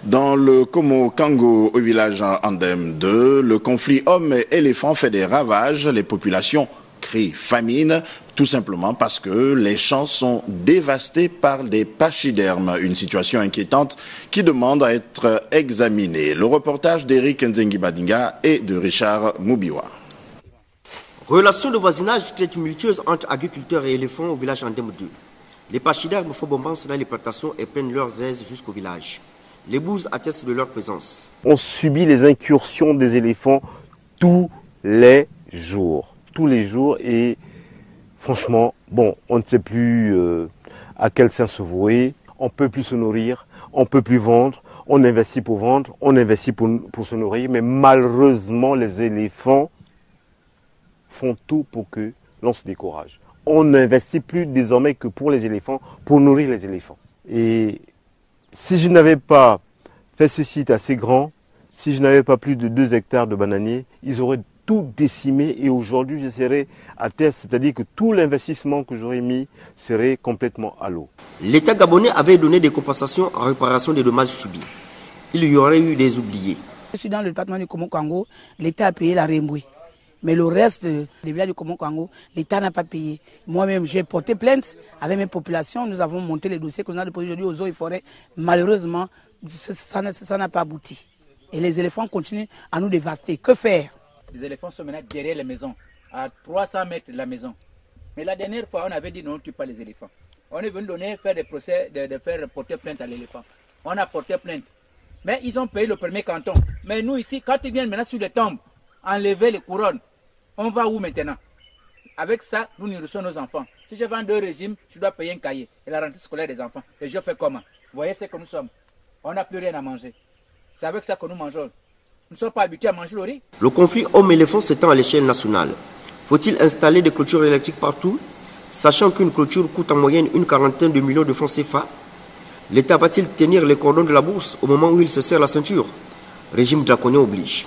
Dans le Komo-Kango, au village Andem 2, le conflit homme-éléphant fait des ravages. Les populations crient famine, tout simplement parce que les champs sont dévastés par des pachydermes. Une situation inquiétante qui demande à être examinée. Le reportage d'Eric Nzengi Badinga et de Richard Moubiwa. Relations de voisinage très tumultueuses entre agriculteurs et éléphants au village Andem 2. Les pachydermes font bombance dans les plantations et prennent leurs aises jusqu'au village. Les bouses attestent de leur présence. On subit les incursions des éléphants tous les jours. Tous les jours et franchement, bon, on ne sait plus à quel sein se vouer. On ne peut plus se nourrir, on ne peut plus vendre. On investit pour vendre, on investit pour se nourrir. Mais malheureusement, les éléphants font tout pour que l'on se décourage. On n'investit plus désormais que pour les éléphants, pour nourrir les éléphants. Et si je n'avais pas fait ce site assez grand, si je n'avais pas plus de 2 hectares de bananiers, ils auraient tout décimé et aujourd'hui je serais à terre, c'est-à-dire que tout l'investissement que j'aurais mis serait complètement à l'eau. L'État gabonais avait donné des compensations en réparation des dommages subis. Il y aurait eu des oubliés. Je suis dans le département du Komo-Kango, l'État a payé la Remboué. Mais le reste des villages du Komo-Kango, l'État n'a pas payé. Moi-même, j'ai porté plainte avec mes populations. Nous avons monté les dossiers que nous avons déposés aujourd'hui aux eaux et forêts. Malheureusement, ça n'a pas abouti. Et les éléphants continuent à nous dévaster. Que faire? Les éléphants sont maintenant derrière les maisons, à 300 mètres de la maison. Mais la dernière fois, on avait dit non, on ne tue pas les éléphants. On est venu faire des procès, de faire porter plainte à l'éléphant. On a porté plainte. Mais ils ont payé le premier canton. Mais nous ici, quand ils viennent maintenant sur les tombes, enlever les couronnes, on va où maintenant? Avec ça, nous nourrissons nos enfants. Si je vends 2 régimes, je dois payer un cahier et la rentrée scolaire des enfants. Et je fais comment? Vous voyez ce que nous sommes. On n'a plus rien à manger. C'est avec ça que nous mangeons. Nous ne sommes pas habitués à manger le riz. Le conflit homme-éléphant s'étend à l'échelle nationale. Faut-il installer des clôtures électriques partout, sachant qu'une clôture coûte en moyenne une quarantaine de millions de francs CFA? L'État va-t-il tenir les cordons de la bourse au moment où il se serre la ceinture? Régime draconien oblige.